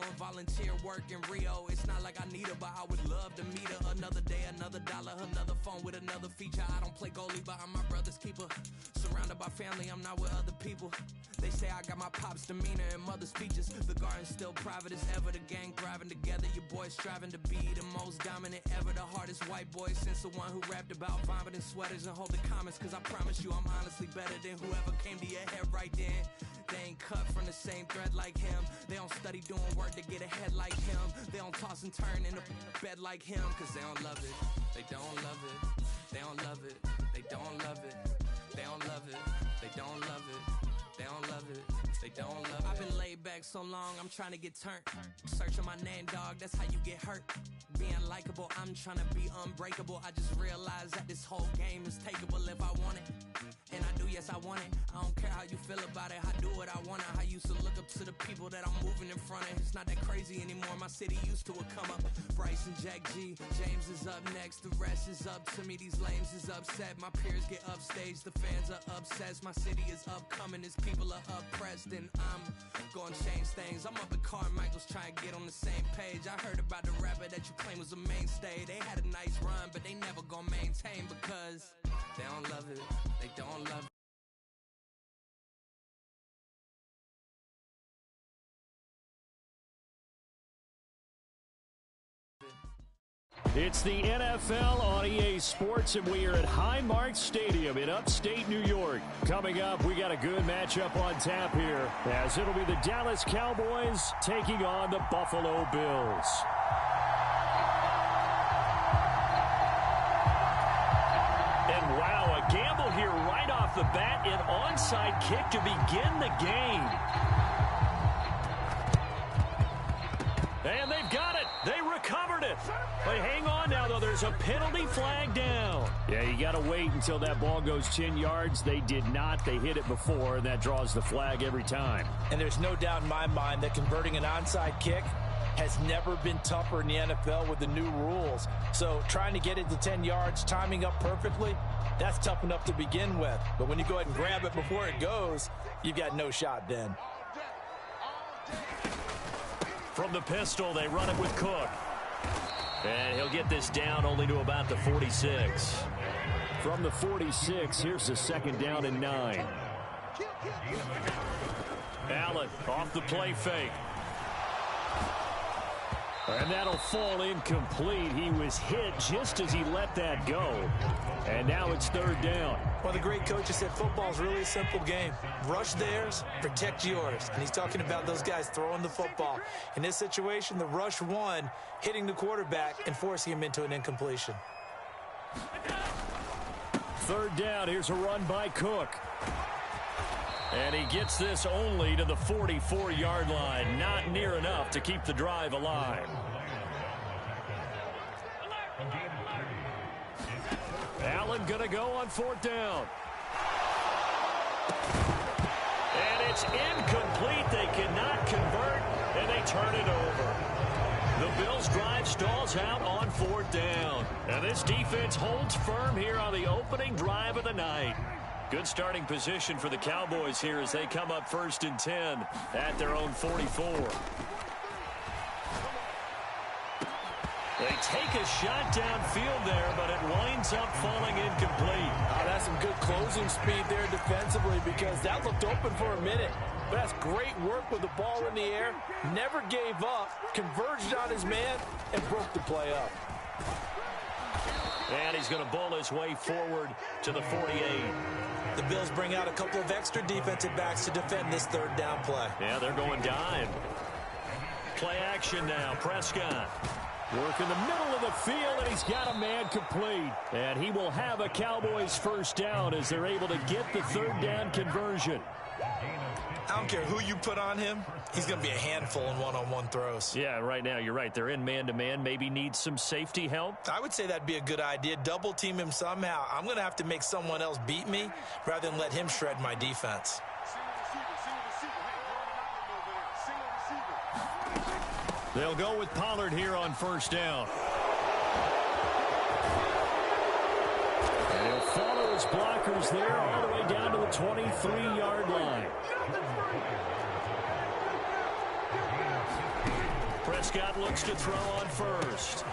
doing volunteer work in Rio. It's not like I need her, but I would love to meet her. Another day, another dollar, another phone with another feature. I don't play goalie, but I'm my brother's keeper. Surrounded by family, I'm not with other people. They say I got my pop's demeanor and mother's features. The garden's still private as ever. The gang thriving together. Your boys striving to be the most dominant ever. The hardest white boy since the one who rapped about vomiting sweaters and holding comments. Cause I promise you I'm honestly better than whoever came to your head right then. They ain't cut from the same thread like him. They don't study doing work to get ahead like him. They don't toss and turn in the bed like him. Cause they don't love it. They don't love it. They don't love it. They don't love it. They don't love it. They don't love it. They don't love it. They don't love it. I've been laid back so long, I'm trying to get turned. Searching my name, dog, that's how you get hurt. Being likable, I'm trying to be unbreakable. I just realized that this whole game is takeable if I want it. And I do, yes, I want it. I don't care how you feel about it. I do what I want it. I used to look up to the people that I'm moving in front of. It's not that crazy anymore. My city used to a come up. Bryce and Jack G. James is up next. The rest is up to me. These lames is upset. My peers get upstaged. The fans are obsessed. My city is upcoming. His people are oppressed. And I'm gonna change things. I'm up at Carmichael's trying to get on the same page. I heard about the rapper that you claim was a mainstay. They had a nice run, but they never gonna maintain because they don't love it. They don't love it. It's the NFL on EA Sports, and we are at Highmark Stadium in upstate New York. Coming up, we got a good matchup on tap here, as it'll be the Dallas Cowboys taking on the Buffalo Bills. And wow, a gamble here right off the bat, an onside kick to begin the game. And they've got it. They recovered it. But hang on now, though. There's a penalty flag down. Yeah, you got to wait until that ball goes 10 yards. They did not. They hit it before, and that draws the flag every time. And there's no doubt in my mind that converting an onside kick has never been tougher in the NFL with the new rules. So trying to get it to 10 yards, timing up perfectly, that's tough enough to begin with. But when you go ahead and grab it before it goes, you've got no shot then. From the pistol, they run it with Cook. And he'll get this down only to about the 46. From the 46, here's the second down and 9. Allen off the play fake. And that'll fall incomplete. He was hit just as he let that go. And now it's third down. Well, the great coaches said football's really a simple game. Rush theirs, protect yours. And he's talking about those guys throwing the football. In this situation, the rush one, hitting the quarterback and forcing him into an incompletion. Third down, here's a run by Cook. And he gets this only to the 44-yard line. Not near enough to keep the drive alive. Allen going to go on fourth down. And it's incomplete. They cannot convert, and they turn it over. The Bills' drive stalls out on fourth down. And this defense holds firm here on the opening drive of the night. Good starting position for the Cowboys here as they come up 1st and 10 at their own 44. They take a shot downfield there, but it winds up falling incomplete. Oh, that's some good closing speed there defensively because that looked open for a minute. But that's great work with the ball in the air. Never gave up, converged on his man, and broke the play up. And he's going to bowl his way forward to the 48. The Bills bring out a couple of extra defensive backs to defend this third down play. Yeah, they're going dime. Play action now. Prescott. Work in the middle of the field, and he's got a man complete. And he will have a Cowboys first down as they're able to get the third down conversion. I don't care who you put on him. He's going to be a handful in one-on-one throws. Yeah, right now, you're right. They're in man-to-man. Maybe needs some safety help. I would say that'd be a good idea. Double team him somehow. I'm going to have to make someone else beat me rather than let him shred my defense. They'll go with Pollard here on first down. And he'll follow his blockers there all the way down to the 23-yard line. Prescott looks to throw on first.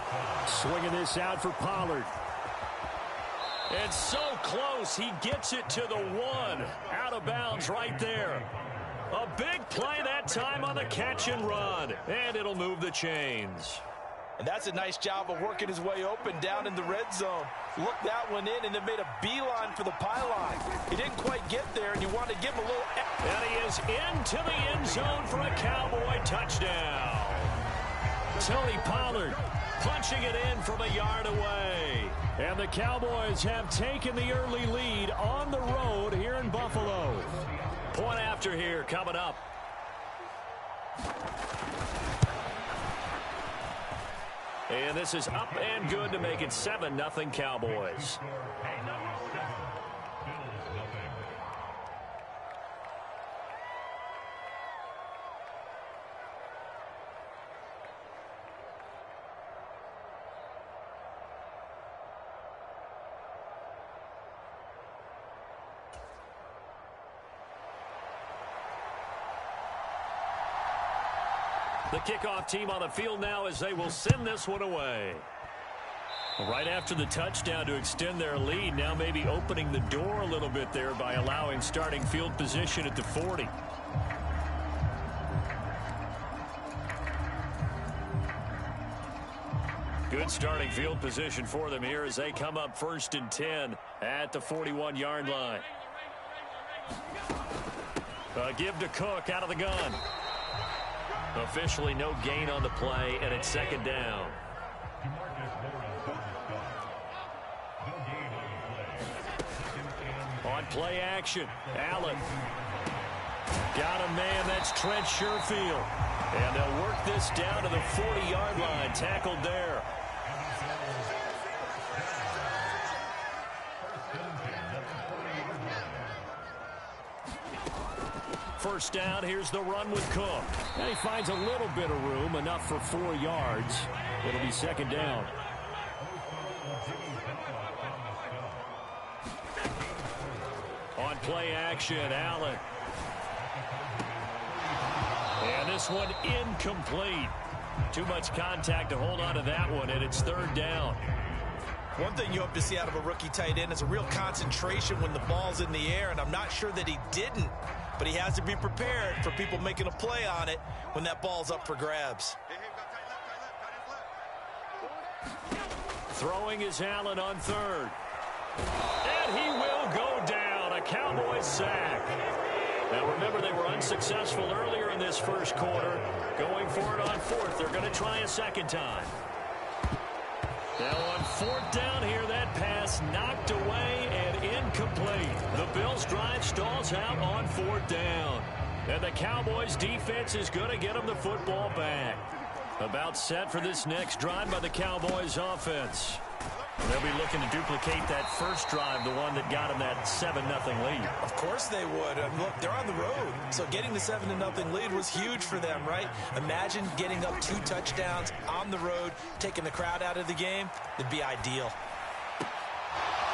Swinging this out for Pollard. It's so close. He gets it to the 1. Out of bounds right there. A big play that time on the catch and run. And it'll move the chains. And that's a nice job of working his way open down in the red zone. Looked that one in and then made a beeline for the pylon. He didn't quite get there, and you want to give him a little... And he is into the end zone for a Cowboy touchdown. Tony Pollard punching it in from a yard away. And the Cowboys have taken the early lead on the road here in Buffalo. Point after here coming up. And this is up and good to make it 7-0 Cowboys. The kickoff team on the field now as they will send this one away. Right after the touchdown to extend their lead, now maybe opening the door a little bit there by allowing starting field position at the 40. Good starting field position for them here as they come up 1st and 10 at the 41-yard line. Give to Cook out of the gun. Officially no gain on the play, and it's 2nd down. On play action, Allen. Got a man, that's Trent Sherfield. And they'll work this down to the 40-yard line, tackled there. First down, here's the run with Cook. And he finds a little bit of room, enough for 4 yards. It'll be 2nd down. On play action, Allen. And this one incomplete. Too much contact to hold on to that one, and it's 3rd down. One thing you hope to see out of a rookie tight end is a real concentration when the ball's in the air, and I'm not sure that he didn't. But he has to be prepared for people making a play on it when that ball's up for grabs. Throwing is Allen on 3rd. And he will go down. A Cowboys sack. Now remember, they were unsuccessful earlier in this first quarter. Going for it on 4th. They're going to try a 2nd time. Now on 4th down here, that pass knocked away and incomplete. The Bills' drive stalls out on 4th down. And the Cowboys' defense is going to get them the football back. About set for this next drive by the Cowboys' offense. They'll be looking to duplicate that first drive, the one that got them that 7-0 lead. Of course they would. Look, they're on the road, so getting the 7-0 lead was huge for them, right? Imagine getting up 2 touchdowns on the road, taking the crowd out of the game. It'd be ideal.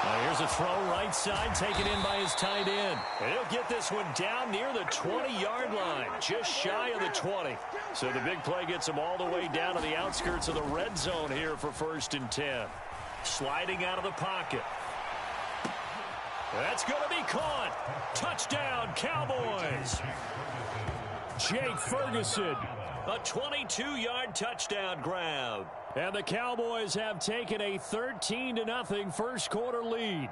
Now here's a throw right side, taken in by his tight end. And he'll get this one down near the 20-yard line, just shy of the 20. So the big play gets him all the way down to the outskirts of the red zone here for 1st and 10. Sliding out of the pocket. That's going to be caught. Touchdown, Cowboys. Jake Ferguson. A 22-yard touchdown grab. And the Cowboys have taken a 13-0 first quarter lead.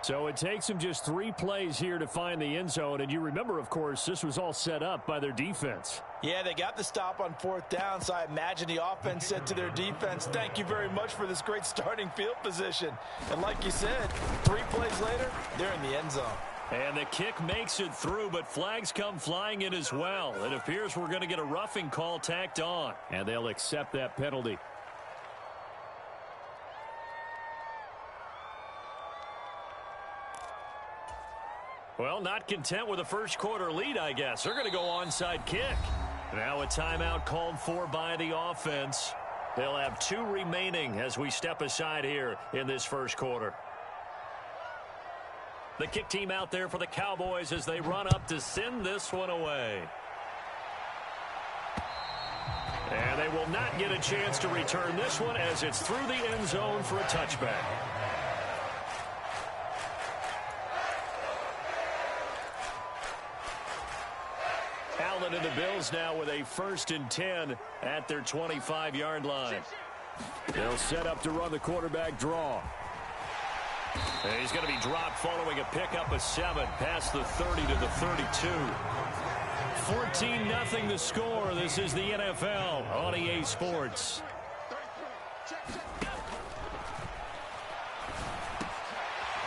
So it takes them just 3 plays here to find the end zone. And you remember, of course, this was all set up by their defense. Yeah, they got the stop on 4th down, so I imagine the offense said to their defense, thank you very much for this great starting field position. And like you said, 3 plays later, they're in the end zone. And the kick makes it through, but flags come flying in as well. It appears we're going to get a roughing call tacked on, and they'll accept that penalty. Well, not content with a first quarter lead, I guess. They're going to go onside kick. Now a timeout called for by the offense. They'll have 2 remaining as we step aside here in this first quarter. The kick team out there for the Cowboys as they run up to send this one away. And they will not get a chance to return this one as it's through the end zone for a touchback. Allen and the Bills now with a 1st and 10 at their 25-yard line. They'll set up to run the quarterback draw. And he's going to be dropped following a pickup of 7 past the 30 to the 32. 14-0 the score. This is the NFL on EA Sports.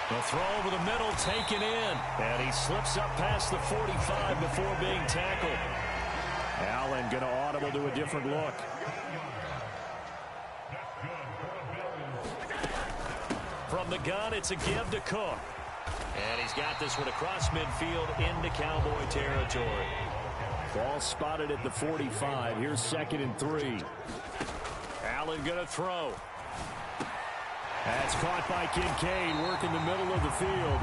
The throw over the middle taken in. And he slips up past the 45 before being tackled. Allen going to audible to a different look. From the gun, it's a give to Cook. And he's got this one across midfield into Cowboy territory. Ball spotted at the 45. Here's 2nd and 3. Allen going to throw. That's caught by Kincaid, working the middle of the field.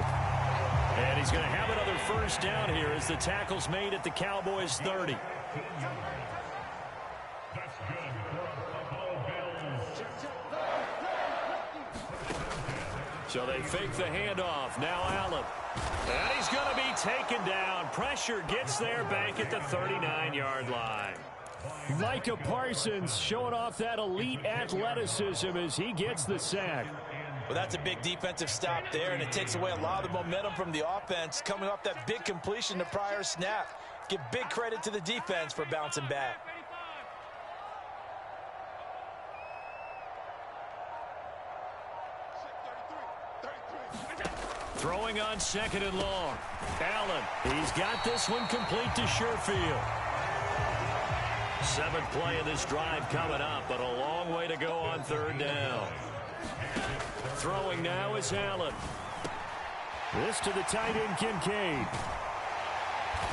And he's going to have another 1st down here as the tackle's made at the Cowboys' 30. So they fake the handoff. Now Allen. And he's going to be taken down. Pressure gets there back at the 39-yard line. Micah Parsons showing off that elite athleticism as he gets the sack. Well, that's a big defensive stop there, and it takes away a lot of the momentum from the offense coming off that big completion the prior snap. Give big credit to the defense for bouncing back. Throwing on 2nd and long. Allen, he's got this one complete to Sherfield. 7th play of this drive coming up, but a long way to go on 3rd down. Throwing now is Allen. This to the tight end, Kincaid.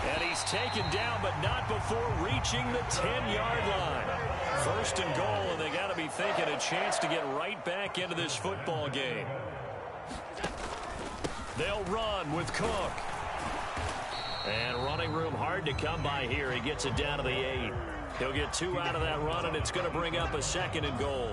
And he's taken down, but not before reaching the 10-yard line. 1st and goal, and they got to be thinking a chance to get right back into this football game. They'll run with Cook. And running room hard to come by here. He gets it down to the 8. He'll get 2 out of that run, and it's going to bring up a 2nd and goal.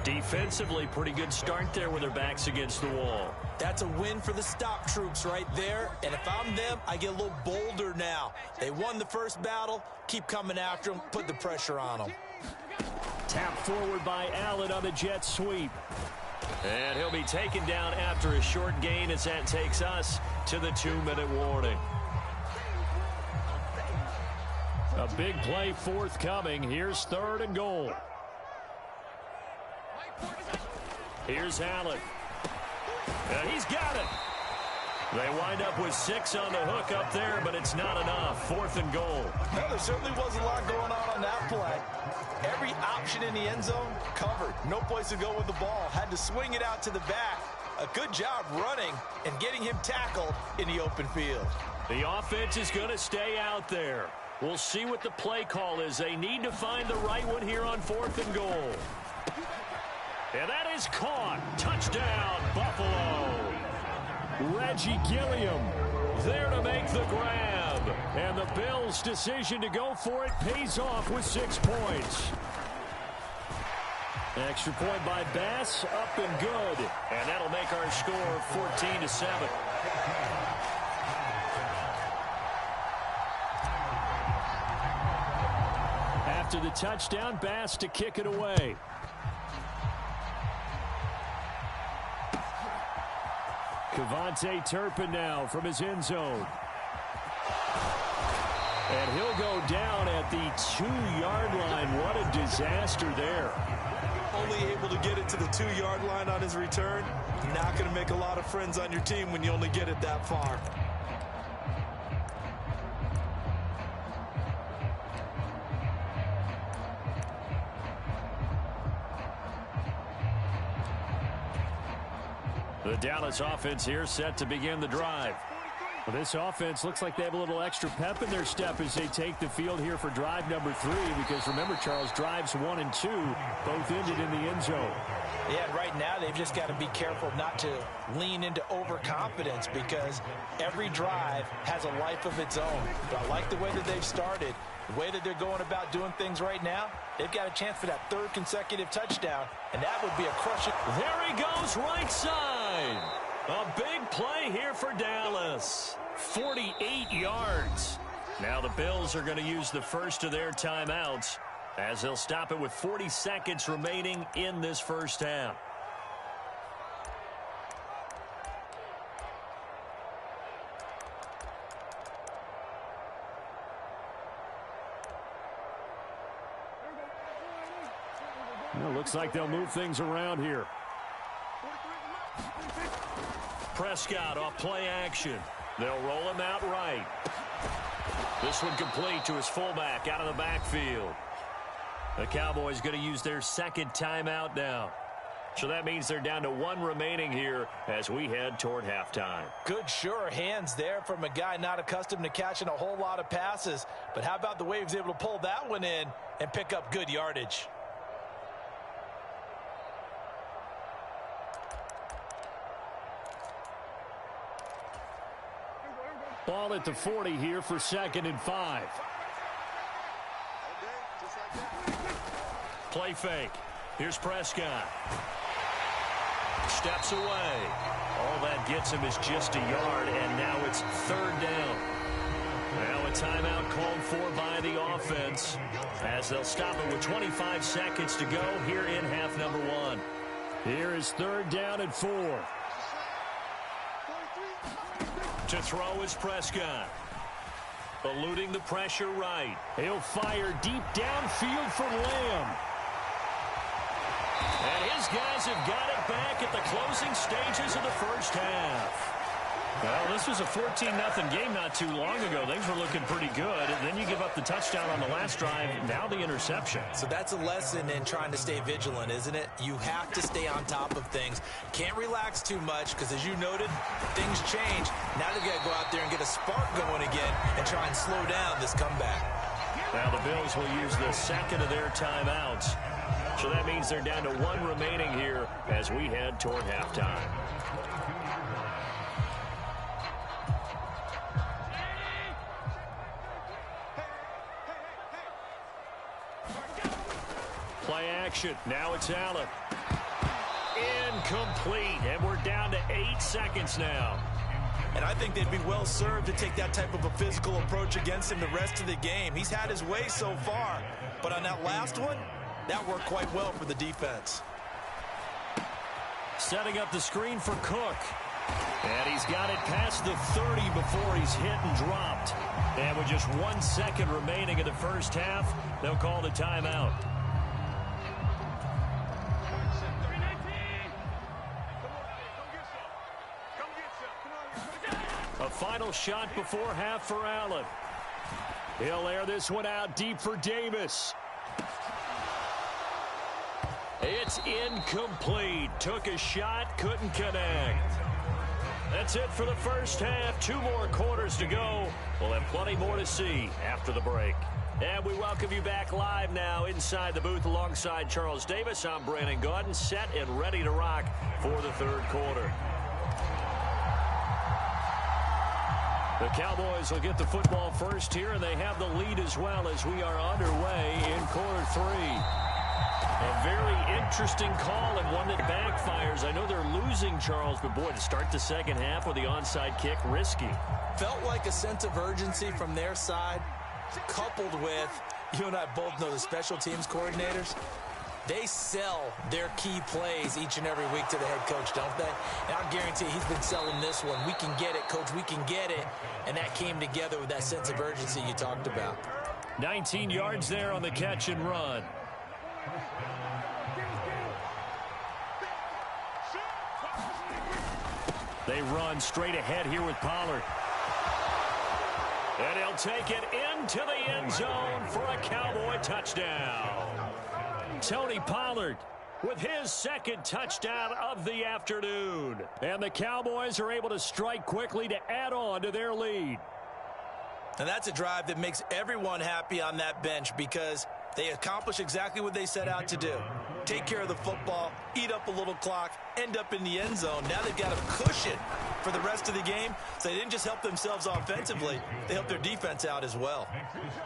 Defensively, pretty good start there with their backs against the wall. That's a win for the stop troops right there. And if I'm them, I get a little bolder now. They won the first battle. Keep coming after them. Put the pressure on them. Tap forward by Allen on the jet sweep. And he'll be taken down after a short gain as that takes us to the 2-minute warning. A big play forthcoming. Here's 3rd and goal. Here's Allen. And he's got it. They wind up with 6 on the hook up there, but it's not enough. 4th and goal. Well, there certainly was a lot going on that play. Every option in the end zone covered. No place to go with the ball. Had to swing it out to the back. A good job running and getting him tackled in the open field. The offense is going to stay out there. We'll see what the play call is. They need to find the right one here on 4th and goal. And that is caught. Touchdown, Buffalo. Reggie Gilliam there to make the grab. And the Bills' decision to go for it pays off with 6 points. Extra point by Bass, up and good. And that'll make our score 14-7. After the touchdown, Bass to kick it away. Kevontae Turpin now from his end zone. And he'll go down at the 2-yard line. What a disaster there. Only able to get it to the 2-yard line on his return. Not going to make a lot of friends on your team when you only get it that far. The Dallas offense here set to begin the drive. Well, this offense looks like they have a little extra pep in their step as they take the field here for drive number 3, because remember, Charles, drives 1 and 2 both ended in the end zone. Yeah, and right now they've just got to be careful not to lean into overconfidence, because every drive has a life of its own. But I like the way that they've started. The way that they're going about doing things right now, they've got a chance for that third consecutive touchdown, and that would be a crushing. There he goes, right side. A big play here for Dallas. 48 yards. Now the Bills are going to use the first of their timeouts as they'll stop it with 40 seconds remaining in this first half. Well, looks like they'll move things around here. Prescott off play action. They'll roll him out right. This one complete to his fullback out of the backfield. The Cowboys going to use their second timeout now. So that means they're down to one remaining here as we head toward halftime. Good, sure hands there from a guy not accustomed to catching a whole lot of passes. But how about the way he was able to pull that one in and pick up good yardage? Ball at the 40 here for 2nd and 5. Play fake. Here's Prescott. Steps away. All that gets him is just a yard, and now it's 3rd down. Now a timeout called for by the offense as they'll stop it with 25 seconds to go here in half number 1. Here is 3rd down and 4. To throw is Prescott. Eluding the pressure right. He'll fire deep downfield for Lamb. And his guys have got it back at the closing stages of the first half. Well, this was a 14-0 game not too long ago. Things were looking pretty good. And then you give up the touchdown on the last drive. Now the interception. So that's a lesson in trying to stay vigilant, isn't it? You have to stay on top of things. Can't relax too much because, as you noted, things change. Now they've got to go out there and get a spark going again and try and slow down this comeback. Now the Bills will use the second of their timeouts. So that means they're down to one remaining here as we head toward halftime. Play action. Now it's Allen. Incomplete. And we're down to 8 seconds now. And I think they'd be well served to take that type of a physical approach against him the rest of the game. He's had his way so far. But on that last one, that worked quite well for the defense. Setting up the screen for Cook. And he's got it past the 30 before he's hit and dropped. And with just 1 second remaining in the first half, they'll call the timeout. A final shot before half for Allen. He'll air this one out deep for Davis. It's incomplete. Took a shot, couldn't connect. That's it for the first half. 2 more quarters to go. We'll have plenty more to see after the break. And we welcome you back live now inside the booth alongside Charles Davis. I'm Brandon Gaudin, set and ready to rock for the third quarter. The Cowboys will get the football first here, and they have the lead as well as we are underway in quarter 3. A very interesting call and one that backfires. I know they're losing, Charles, but boy, to start the second half with the onside kick, risky. Felt like a sense of urgency from their side, coupled with, you and I both know the special teams coordinators. They sell their key plays each and every week to the head coach, don't they? And I guarantee he's been selling this one. We can get it, coach. We can get it. And that came together with that sense of urgency you talked about. 19 yards there on the catch and run. They run straight ahead here with Pollard. And he'll take it into the end zone for a Cowboy touchdown. Tony Pollard with his second touchdown of the afternoon. And the Cowboys are able to strike quickly to add on to their lead. And that's a drive that makes everyone happy on that bench because they accomplish exactly what they set out to do. take care of the football, eat up a little clock, end up in the end zone. Now they've got a cushion for the rest of the game. So they didn't just help themselves offensively, they helped their defense out as well.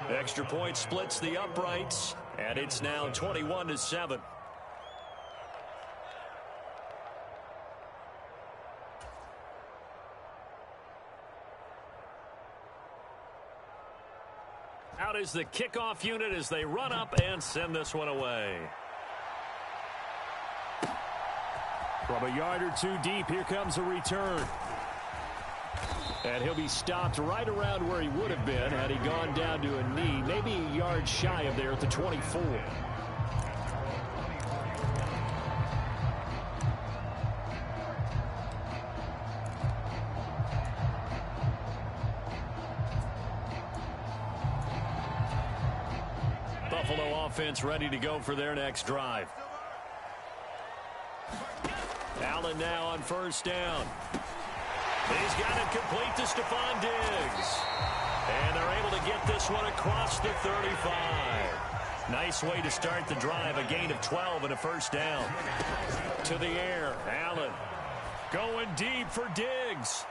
Extra point splits the uprights, and it's now 21-7. Out is the kickoff unit as they run up and send this one away. From a yard or two deep, here comes a return. And he'll be stopped right around where he would have been had he gone down to a knee, maybe a yard shy of there at the 24. Buffalo offense ready to go for their next drive. Allen now on first down. He's got it complete to Stephon Diggs. And they're able to get this one across the 35. Nice way to start the drive. A gain of 12 and a first down. To the air. Allen going deep for Diggs.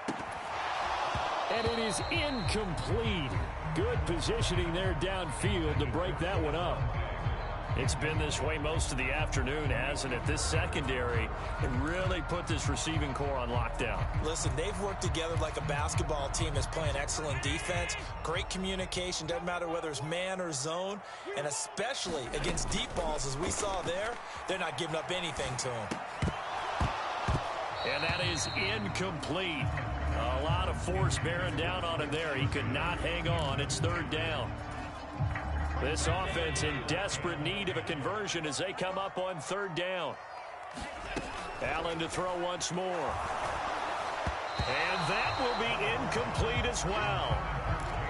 And it is incomplete. Good positioning there downfield to break that one up. It's been this way most of the afternoon, hasn't it? This secondary really put this receiving core on lockdown. Listen, they've worked together like a basketball team that's playing excellent defense. Great communication. Doesn't matter whether it's man or zone. And especially against deep balls, as we saw there, they're not giving up anything to them. And that is incomplete. A lot of force bearing down on him there. He could not hang on. It's third down. This offense in desperate need of a conversion as they come up on third down. Allen to throw once more. And that will be incomplete as well.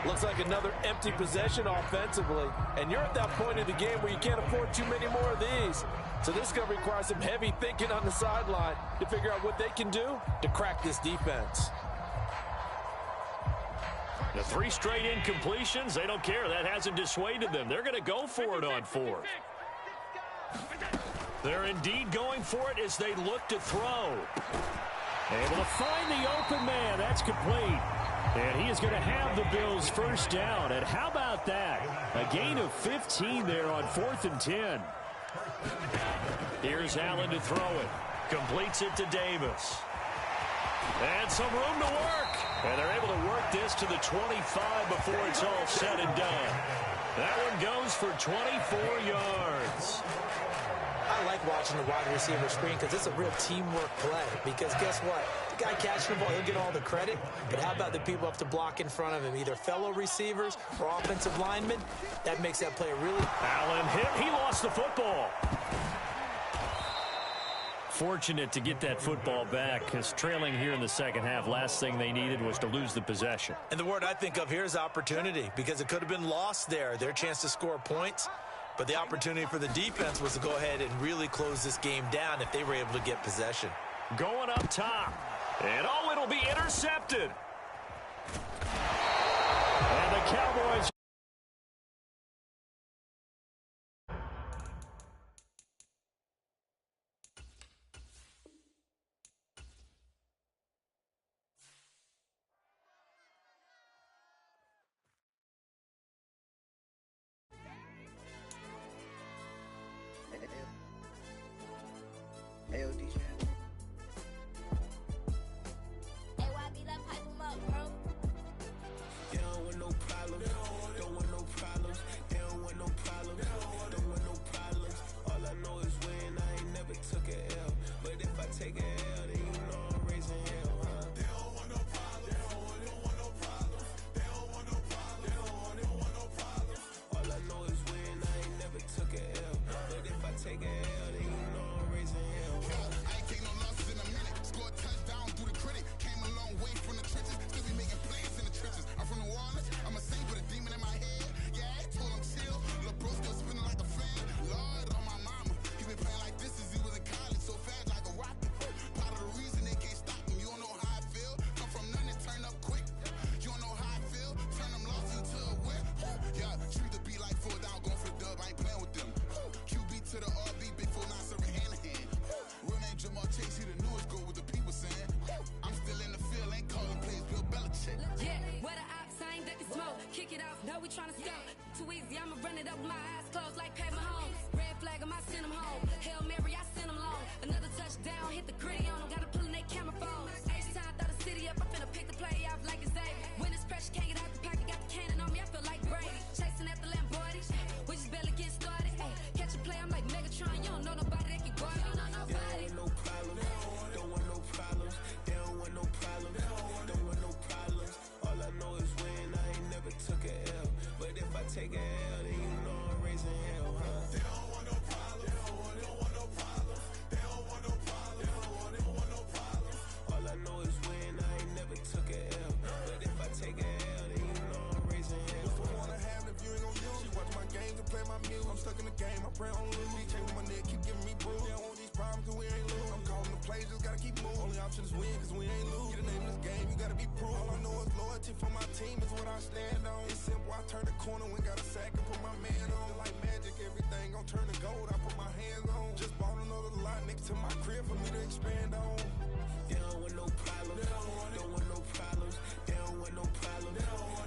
Looks like another empty possession offensively. And you're at that point in the game where you can't afford too many more of these. So this is going to require some heavy thinking on the sideline to figure out what they can do to crack this defense. The 3 straight incompletions, they don't care. That hasn't dissuaded them. They're going to go for it on fourth. They're indeed going for it as they look to throw. Able to find the open man. That's complete. And he is going to have the Bills first down. And how about that? A gain of 15 there on 4th and 10. Here's Allen to throw it. Completes it to Davis. And some room to work. And they're able to work this to the 25 before it's all said and done. That one goes for 24 yards. I like watching the wide receiver screen because it's a real teamwork play. Because guess what? The guy catching the ball, he'll get all the credit. But how about the people up to block in front of him, either fellow receivers or offensive linemen? That makes that play really... Allen hit. He lost the football. Fortunate to get that football back because trailing here in the second half, last thing they needed was to lose the possession. And the word I think of here is opportunity because it could have been lost there. Their chance to score points. But the opportunity for the defense was to go ahead and really close this game down if they were able to get possession. Going up top. And oh, it'll be intercepted. And the Cowboys... trying to scout. Too easy, I'ma run it up with my eyes closed like Pat Mahomes. Red flag, I might send him home. Hail Mary, I send him long. Another touchdown, hit the gritty on him. Gotta pull in they camera phones. H-time, throw the city up. I finna pick the play off like it's Xavier. When it's pressure, can't get out the pocket. Got the cannon on me, I feel like Brady. Chasing after Lamborghinis, we just barely get started. Ay, catch a play, I'm like Megatron. You don't know nobody that can guard it. You know nobody. No problem. Don't want no problems. They don't want no problems. Don't want no problems. All I know is win. I ain't never took a L. But if I take a L, then you know I'm raising hell, huh? They don't want no problems. They don't want no problems. They don't want no problems. They don't want no problems. All I know is win. I ain't never took a L. But if I take a L, then you know I'm raising hell. What's the point of having if you ain't gon' use? She watch my games and play my music. I'm stuck in the game. I pray on lose. Chain with my neck, keep giving me bruise. They don't want these problems 'cause we ain't lose. I'm calling the plays, just gotta keep moving. Only option is win 'cause we ain't lose. Get the name of this game, you gotta be proof. All I know is loyalty for my team is what I stand on. It's simple, I turn the corner when got a sack and put my man on. Like magic, everything gon' turn to gold. I put my hands on. Just bought another lot next to my crib for me to expand on. They don't want no problems. They don't want no problems. They don't want no problems.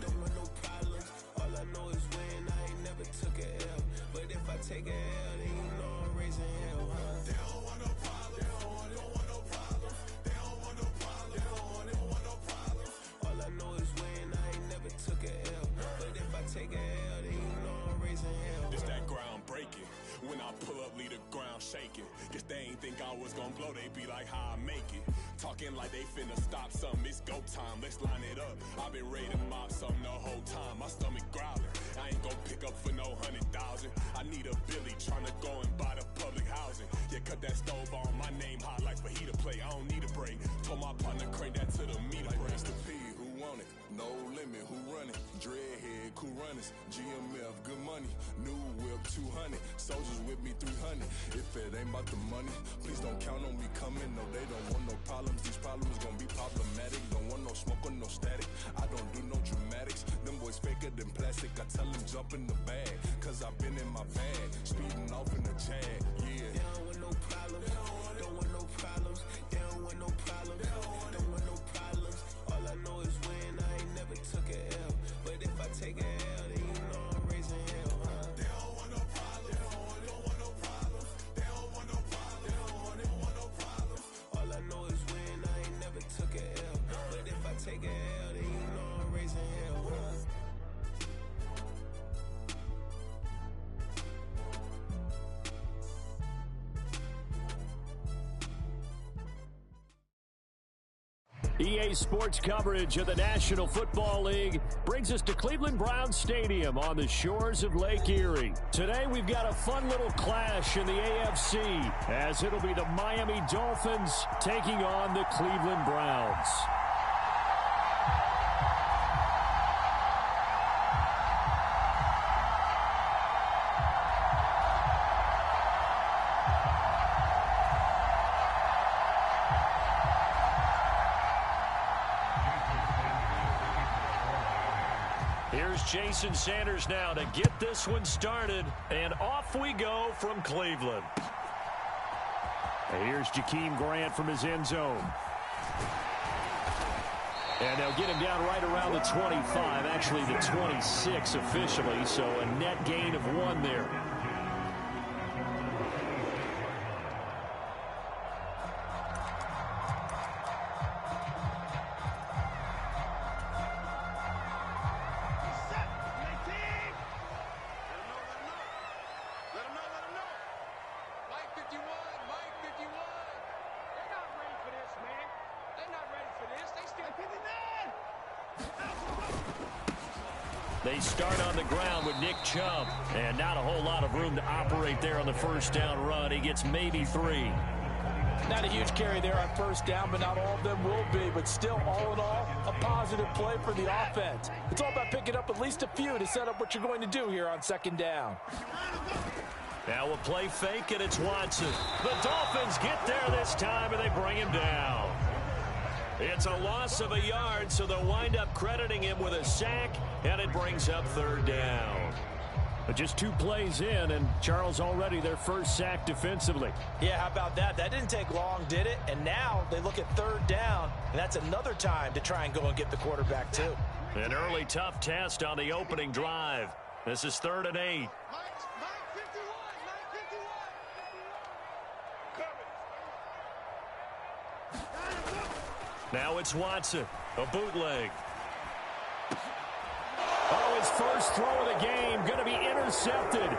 Don't want no problems. All I know is win. I ain't never took a L. But if I take a L, then you know I'm raising hell, huh? They don't want no problems. They don't want no problems. They don't want no problems. They don't want no problems. All I know is win. I ain't never took a L. But if I take a L, then you know I'm raising hell. It's that ground breaking. When I pull up, leave the ground shaking. Guess they ain't think I was gonna blow, they be like, how I make it. Talking like they finna stop something, it's go time, let's line it up. I've been ready to mob something the whole time, my stomach growling. I ain't gon' pick up for no 100,000. I need a Billy tryna go and buy the public housing. Yeah, cut that stove on, my name hot like fajita plate. I don't need a break. Told my partner crank that to the meter like break. Mr. P, who want it? No limit, who run it? Dreadhead, cool runners, GMF, good money. New whip, 200. Soldiers with me, 300. If it ain't about the money, please don't count on me coming. No, they don't want no problems. These problems gon' be problematic. Don't want no smoke or no static. I don't do no dramatics. Them boys faker than plastic. I tell them jump in the bag, 'cause I've been in my bag. Speeding off in the Jag, yeah. They don't want no problems. Don't want no problems. They don't want no problems. Don't want no problems. All I know is win. I ain't never took a L. But if I take a L, then you know I'm raising hell, huh? They don't want no problems. They don't want no problems. They don't want no problems. They don't want no problems. All I know is win. I ain't never took a L. But if I take a L, then you know I'm raising hell, huh? EA Sports coverage of the National Football League brings us to Cleveland Browns Stadium on the shores of Lake Erie. Today we've got a fun little clash in the AFC as it'll be the Miami Dolphins taking on the Cleveland Browns. Here's Jason Sanders now to get this one started, and off we go from Cleveland. And here's Jakeem Grant from his end zone. And they'll get him down right around the 25, actually the 26 officially, so a net gain of 1 there. They start on the ground with Nick Chubb, and not a whole lot of room to operate there on the first down run. He gets maybe 3. Not a huge carry there on first down, but not all of them will be. But still, all in all, a positive play for the offense. It's all about picking up at least a few to set up what you're going to do here on second down. Now we'll play fake, and it's Watson. The Dolphins get there this time, and they bring him down. It's a loss of a yard, so they'll wind up crediting him with a sack, and it brings up third down. But just 2 plays in, and Charles already their first sack defensively. Yeah, how about that? That didn't take long, did it? And now they look at third down, and that's another time to try and go and get the quarterback too. An early tough test on the opening drive. This is 3rd and 8. Now it's Watson, a bootleg. Oh, his first throw of the game going to be intercepted.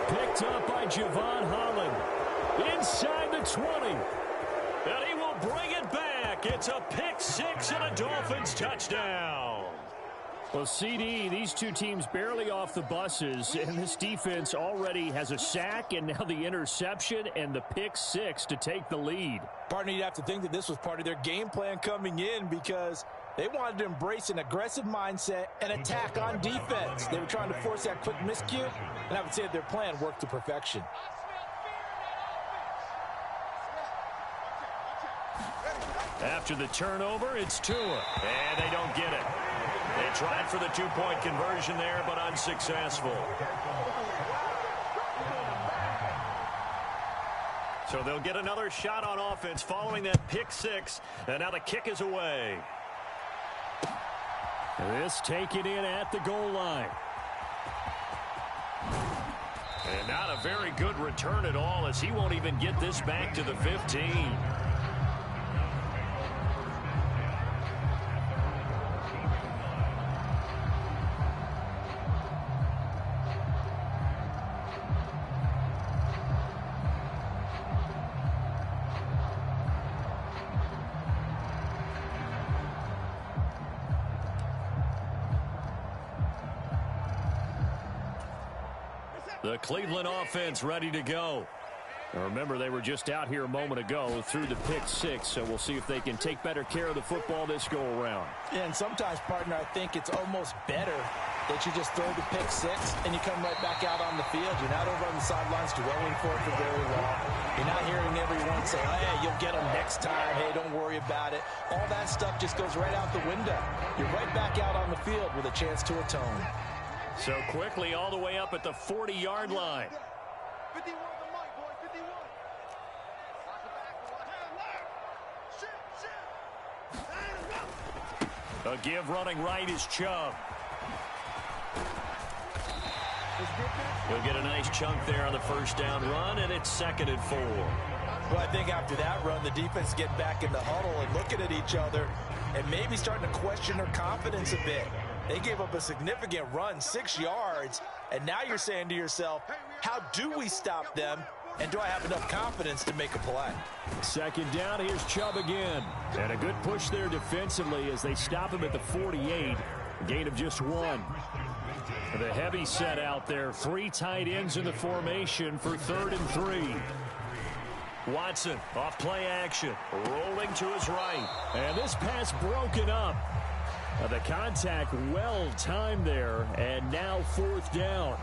Picked up by Javon Holland. Inside the 20. And he will bring it back. It's a pick six and a Dolphins touchdown. Well, CD, these two teams barely off the buses, and this defense already has a sack and now the interception and the pick six to take the lead. Partner, you'd have to think that this was part of their game plan coming in because they wanted to embrace an aggressive mindset and attack on defense. They were trying to force that quick miscue, and I would say that their plan worked to perfection. After the turnover, it's Tua, and they don't get it. They tried for the two-point conversion there, but unsuccessful. So they'll get another shot on offense following that pick six, and now the kick is away. This taken in at the goal line. And not a very good return at all, as he won't even get this back to the 15. The Cleveland offense ready to go. Now remember, they were just out here a moment ago through the pick six, so we'll see if they can take better care of the football this go-around. And sometimes, partner, I think it's almost better that you just throw the pick six and you come right back out on the field. You're not over on the sidelines dwelling for it for very long. You're not hearing everyone say, oh, hey, you'll get them next time. Hey, don't worry about it. All that stuff just goes right out the window. You're right back out on the field with a chance to atone. So quickly all the way up at the 40-yard line. 51 the mic, boy, 51. A give running right is Chubb. He'll get a nice chunk there on the first down run, and it's 2nd and 4. Well, I think after that run, the defense is getting back in the huddle and looking at each other and maybe starting to question their confidence a bit. They gave up a significant run, 6 yards, and now you're saying to yourself, how do we stop them, and do I have enough confidence to make a play? 2nd down, here's Chubb again. And a good push there defensively as they stop him at the 48. A gain of just 1. The heavy set out there. 3 tight ends in the formation for 3rd and 3. Watson off play action, rolling to his right. And this pass broken up. The contact well timed there, and now 4th down.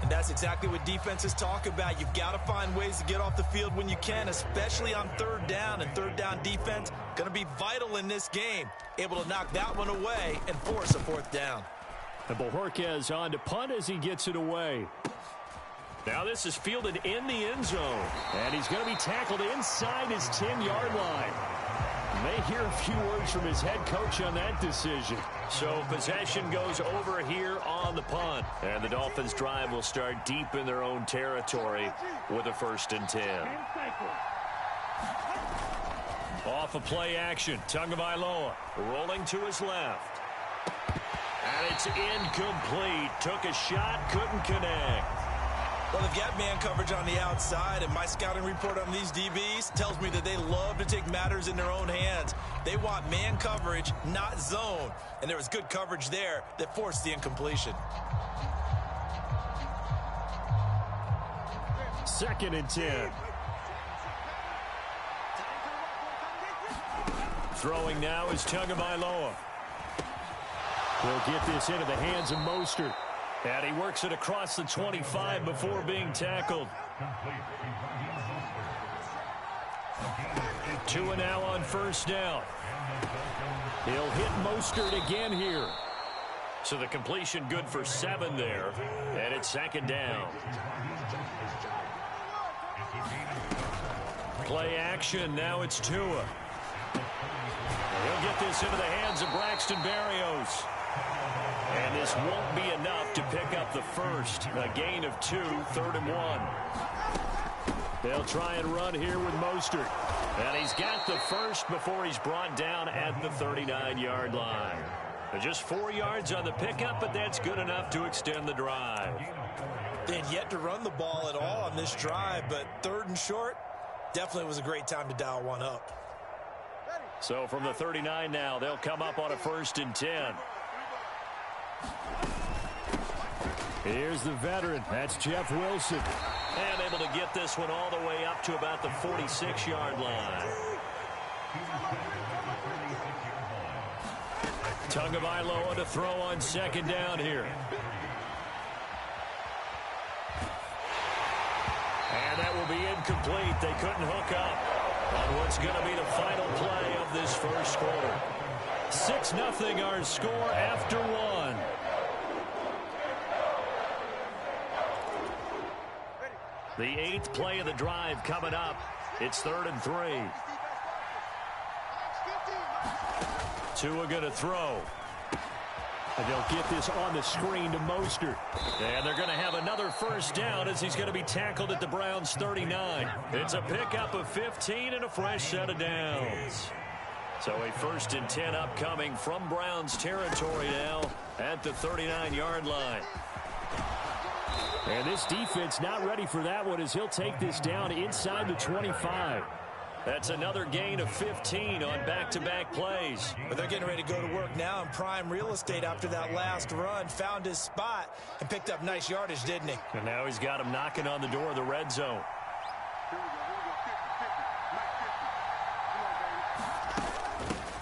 And that's exactly what defenses talk about. You've got to find ways to get off the field when you can, especially on 3rd down. And 3rd down defense going to be vital in this game. Able to knock that one away and force a 4th down. And Bojorquez on to punt as he gets it away. Now this is fielded in the end zone. And he's going to be tackled inside his 10-yard line. May hear a few words from his head coach on that decision. So possession goes over here on the punt. And the Dolphins' drive will start deep in their own territory with a 1st and 10. Off of play action, Tagovailoa rolling to his left. And it's incomplete. Took a shot, couldn't connect. Well, they've got man coverage on the outside, and my scouting report on these DBs tells me that they love to take matters in their own hands. They want man coverage, not zone. And there was good coverage there that forced the incompletion. 2nd and 10. Throwing now is Tagovailoa. He'll get this into the hands of Mostert. And he works it across the 25 before being tackled. Tua now on 1st down. He'll hit Mostert again here. So the completion good for 7 there. And it's 2nd down. Play action. Now it's Tua. He'll get this into the hands of Braxton Berrios. And this won't be enough to pick up the first. A gain of 2, 3rd and 1. They'll try and run here with Mostert. And he's got the first before he's brought down at the 39-yard line. Just 4 yards on the pickup, but that's good enough to extend the drive. They had yet to run the ball at all on this drive, but 3rd and short, definitely was a great time to dial one up. So from the 39 now, they'll come up on a 1st and 10. Here's the veteran. That's Jeff Wilson. And able to get this one all the way up to about the 46-yard line. Tagovailoa to throw on 2nd down here. And that will be incomplete. They couldn't hook up on what's going to be the final play of this first quarter. 6-0 our score after 1. The 8th play of the drive coming up. It's 3rd and 3. Tua going to throw. And they'll get this on the screen to Mostert. And they're going to have another 1st down as he's going to be tackled at the Browns' 39. It's a pickup of 15 and a fresh set of downs. So a 1st and 10 upcoming from Browns territory now at the 39-yard line. And this defense not ready for that one as he'll take this down inside the 25. That's another gain of 15 on back-to-back plays. But they're getting ready to go to work now in prime real estate after that last run. Found his spot and picked up nice yardage, didn't he? And now he's got him knocking on the door of the red zone.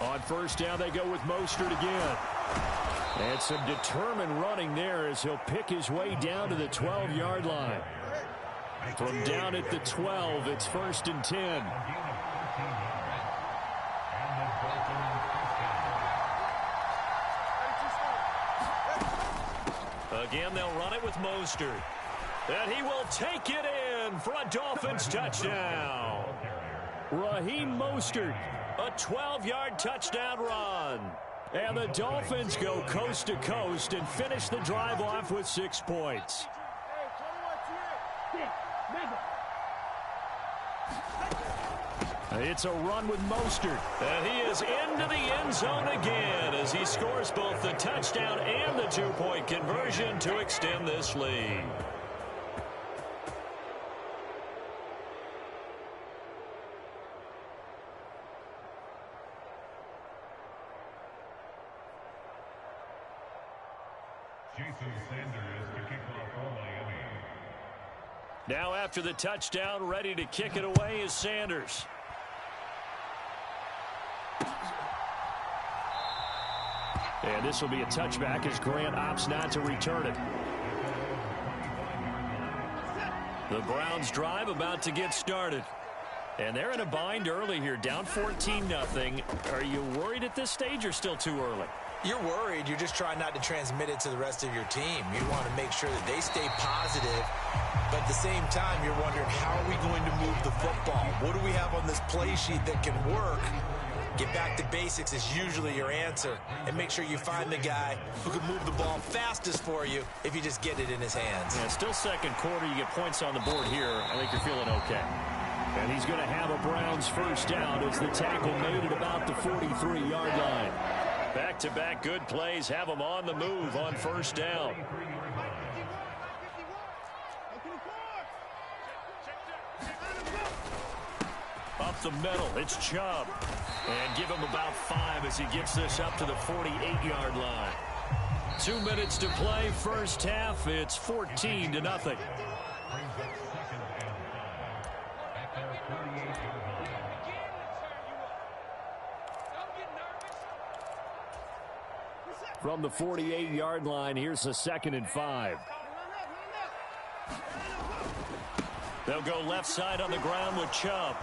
On 1st down, they go with Mostert again. And some determined running there as he'll pick his way down to the 12-yard line. From down at the 12, it's 1st and 10. Again, they'll run it with Mostert. And he will take it in for a Dolphins touchdown. Raheem Mostert. A 12-yard touchdown run. And the Dolphins go coast to coast and finish the drive off with 6 points. It's a run with Mostert. And he is into the end zone again as he scores both the touchdown and the 2-point conversion to extend this lead. Now after the touchdown, ready to kick it away is Sanders. And this will be a touchback as Grant opts not to return it. The Browns drive about to get started. And they're in a bind early here, down 14-0. Are you worried at this stage or still too early? You're worried. You're just trying not to transmit it to the rest of your team. You want to make sure that they stay positive. But at the same time, you're wondering, how are we going to move the football? What do we have on this play sheet that can work? Get back to basics is usually your answer. And make sure you find the guy who can move the ball fastest for you if you just get it in his hands. Yeah, still 2nd quarter. You get points on the board here. I think you're feeling okay. And he's going to have a Browns 1st down as the tackle made at about the 43-yard line. Back-to-back good plays have them on the move on 1st down. Up the middle, it's Chubb. And give him about 5 as he gets this up to the 48-yard line. 2 minutes to play, 1st half. It's 14-0. From the 48-yard line, here's a 2nd and 5. They'll go left side on the ground with Chubb.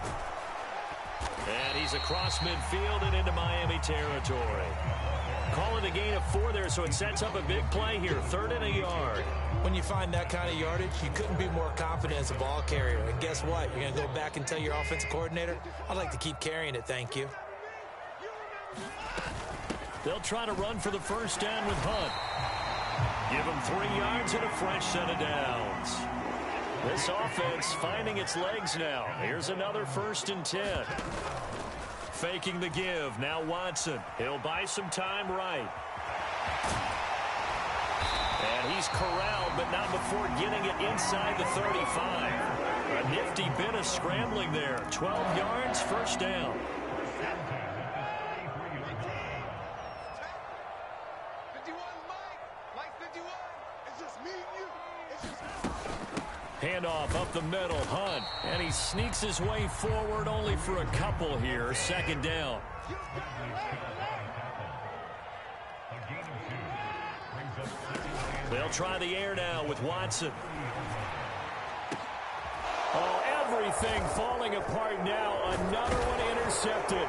And he's across midfield and into Miami territory. Call it a gain of 4 there, so it sets up a big play here, 3rd and a yard. When you find that kind of yardage, you couldn't be more confident as a ball carrier. And guess what? You're going to go back and tell your offensive coordinator, I'd like to keep carrying it, thank you. They'll try to run for the first down with Hunt. Give him 3 yards and a fresh set of downs. This offense finding its legs now. Here's another 1st and 10. Faking the give. Now Watson. He'll buy some time right. And he's corralled, but not before getting it inside the 35. A nifty bit of scrambling there. 12 yards, first down. Handoff up the middle, Hunt. And he sneaks his way forward only for a couple here. 2nd down. They'll try the air now with Watson. Oh, everything falling apart now. Another one intercepted.